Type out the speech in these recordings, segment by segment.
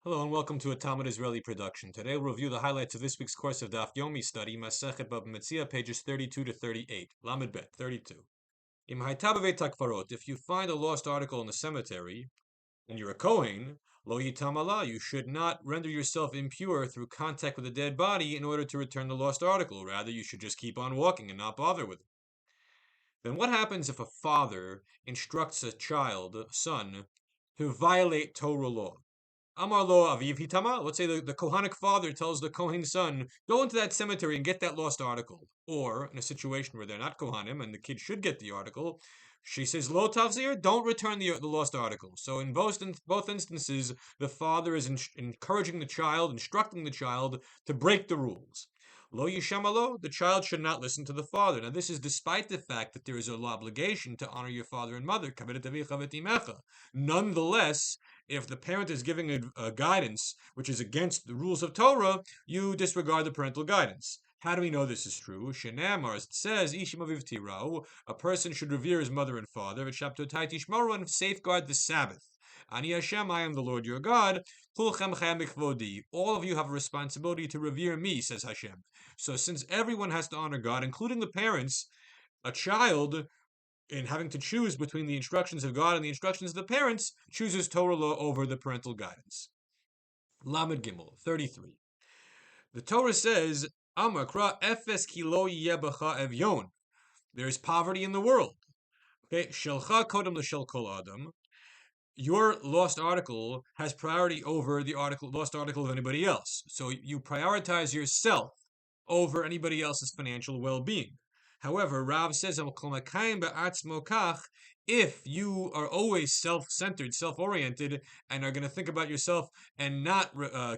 Hello and welcome to a Talmud Israeli production. Today we'll review the highlights of this week's course of Daf Yomi study, Masechet BavaMetzia, pages 32 to 38. Lamed Bet, 32. Im hayta b'veit hakvarot, if you find a lost article in the cemetery, and you're a Kohen, lo yitamala, you should not render yourself impure through contact with a dead body in order to return the lost article. Rather, you should just keep on walking and not bother with it. Then what happens if a father instructs a child, a son, to violate Torah law? Amar lo aviv hitama. Let's say the Kohanic father tells the Kohen son, go into that cemetery and get that lost article. Or, in a situation where they're not Kohanim and the kid should get the article, she says, lo tavzir, don't return the lost article. So in both instances, the father is encouraging the child, instructing the child to break the rules. Lo yishamalo, the child should not listen to the father. Now this is despite the fact that there is an obligation to honor your father and mother. Nonetheless, if the parent is giving a guidance which is against the rules of Torah, you disregard the parental guidance. How do we know this is true? Shenamar, it says, Ishim aviv tirau, a person should revere his mother and father, and safeguard the Sabbath. Ani Hashem, I am the Lord your God. All of you have a responsibility to revere me, says Hashem. So since everyone has to honor God, including the parents, a child, in having to choose between the instructions of God and the instructions of the parents, chooses Torah law over the parental guidance. Lamed Gimel, 33. The Torah says, Amakra efes kilo yebacha evyon. There is poverty in the world. Okay, Shelcha kodem l'shel kol adam. Your lost article has priority over the lost article of anybody else. So you prioritize yourself over anybody else's financial well-being. However, Rav says, if you are always self-centered, self-oriented, and are going to think about yourself and not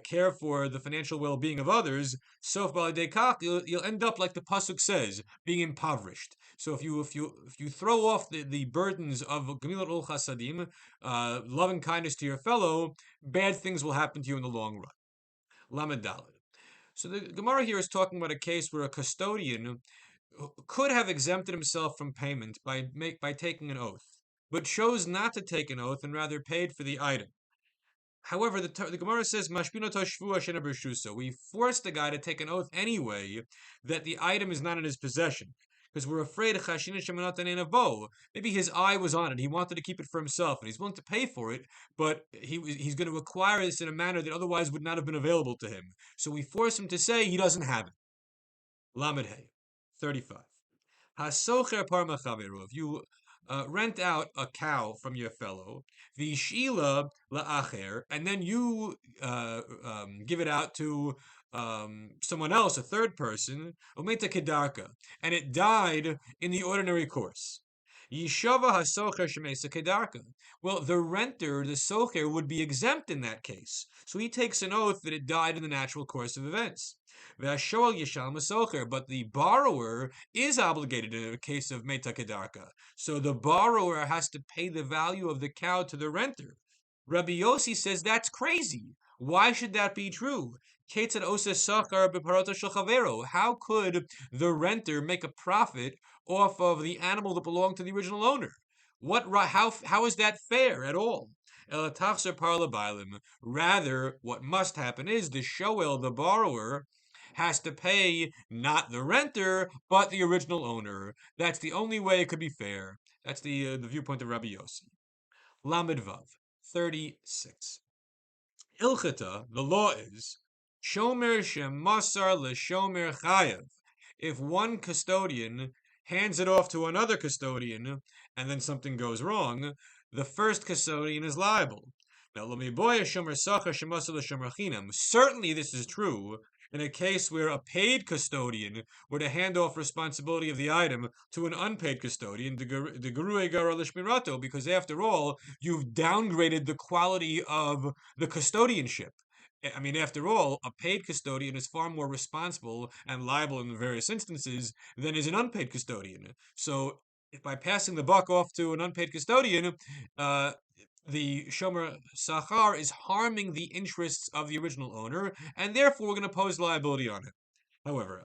care for the financial well-being of others, you'll end up like the pasuk says, being impoverished. So if you throw off the burdens of Gemilut ul Chasadim, loving kindness to your fellow, bad things will happen to you in the long run. Lamed Daled. So the Gemara here is talking about a case where a custodian could have exempted himself from payment by taking an oath, but chose not to take an oath and rather paid for the item. However, the Gemara says, we forced the guy to take an oath anyway that the item is not in his possession, because we're afraid maybe his eye was on it. He wanted to keep it for himself, and he's willing to pay for it, but he's going to acquire this in a manner that otherwise would not have been available to him. So we force him to say he doesn't have it. Lamed Hey, 35. Hasocher parma chaveru. If you rent out a cow from your fellow, v'shila la'acher, and then you give it out to someone else, a third person, umeta kedarka, and it died in the ordinary course. Yishava hasocher shemesa kedarka. Well, the renter, the socher, would be exempt in that case. So he takes an oath that it died in the natural course of events. But the borrower is obligated in a case of meta kedarka. So the borrower has to pay the value of the cow to the renter. Rabbi Yossi says that's crazy. Why should that be true? How could the renter make a profit off of the animal that belonged to the original owner? How is that fair at all? Rather, what must happen is the shoel, the borrower, has to pay not the renter, but the original owner. That's the only way it could be fair. That's the viewpoint of Rabbi Yossi. Lamed Vav, 36. Ilchata, the law is, Shomer shemasar leshomer chayav. If one custodian hands it off to another custodian, and then something goes wrong, the first custodian is liable. Now, certainly this is true in a case where a paid custodian were to hand off responsibility of the item to an unpaid custodian, because after all, you've downgraded the quality of the custodianship. I mean, after all, a paid custodian is far more responsible and liable in various instances than is an unpaid custodian. So, by passing the buck off to an unpaid custodian, the Shomer Sachar is harming the interests of the original owner, and therefore we're going to pose liability on him. However,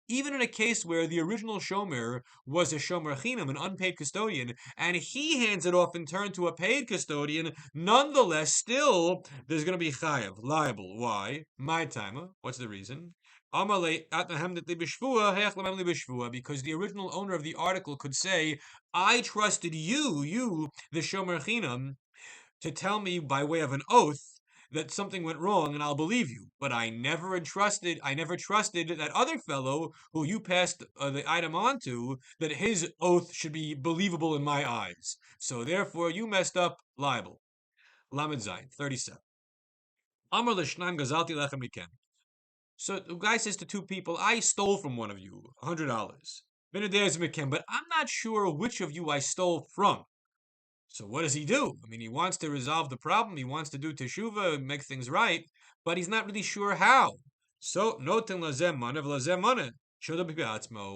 even in a case where the original shomer was a shomer chinam, an unpaid custodian, and he hands it off in turn to a paid custodian, nonetheless, still there's going to be chayav, liable. Why? My timer. What's the reason? Because the original owner of the article could say, I trusted you, the shomer chinam, to tell me by way of an oath that something went wrong and I'll believe you. But I never trusted that other fellow who you passed the item on to, that his oath should be believable in my eyes. So therefore you messed up, liable. Lamed Zayin, 37. Amar l'shnaim gazalti lechem mikem. So the guy says to two people, I stole from one of you $100. V'nederz mikem, but I'm not sure which of you I stole from. So what does he do? I mean, he wants to resolve the problem. He wants to do teshuva, make things right, but he's not really sure how. So noten lazem mana v'lazem mana.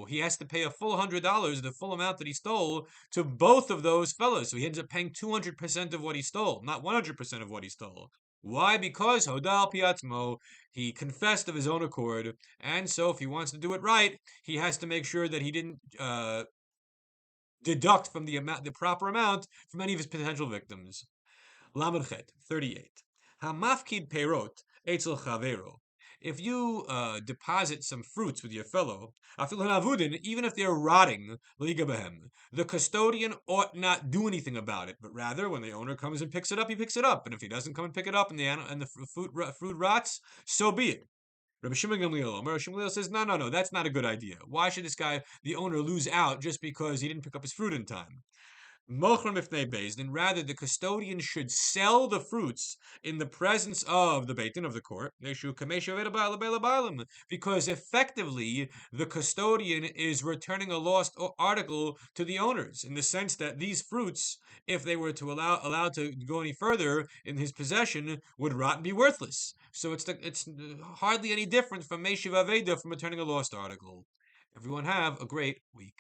He has to pay a full $100, the full amount that he stole, to both of those fellows. So he ends up paying 200% of what he stole, not 100% of what he stole. Why? Because Hodal Piatzmo, he confessed of his own accord, and so if he wants to do it right, he has to make sure that he didn't deduct from the amount, the proper amount, from any of his potential victims. Lamed Chet, 38. Hamafkid peirot etzel chavero. If you deposit some fruits with your fellow, even if they're rotting, the custodian ought not do anything about it, but rather, when the owner comes and picks it up, he picks it up. And if he doesn't come and pick it up and the fruit rots, so be it. Rabbi Shimon says, no, that's not a good idea. Why should this guy, the owner, lose out just because he didn't pick up his fruit in time? Then rather the custodian should sell the fruits in the presence of the Beit Din of the court, because effectively the custodian is returning a lost article to the owners, in the sense that these fruits, if they were to allowed to go any further in his possession, would rot and be worthless. So it's hardly any different from Meshiv Aveda, from returning a lost article. Everyone have a great week.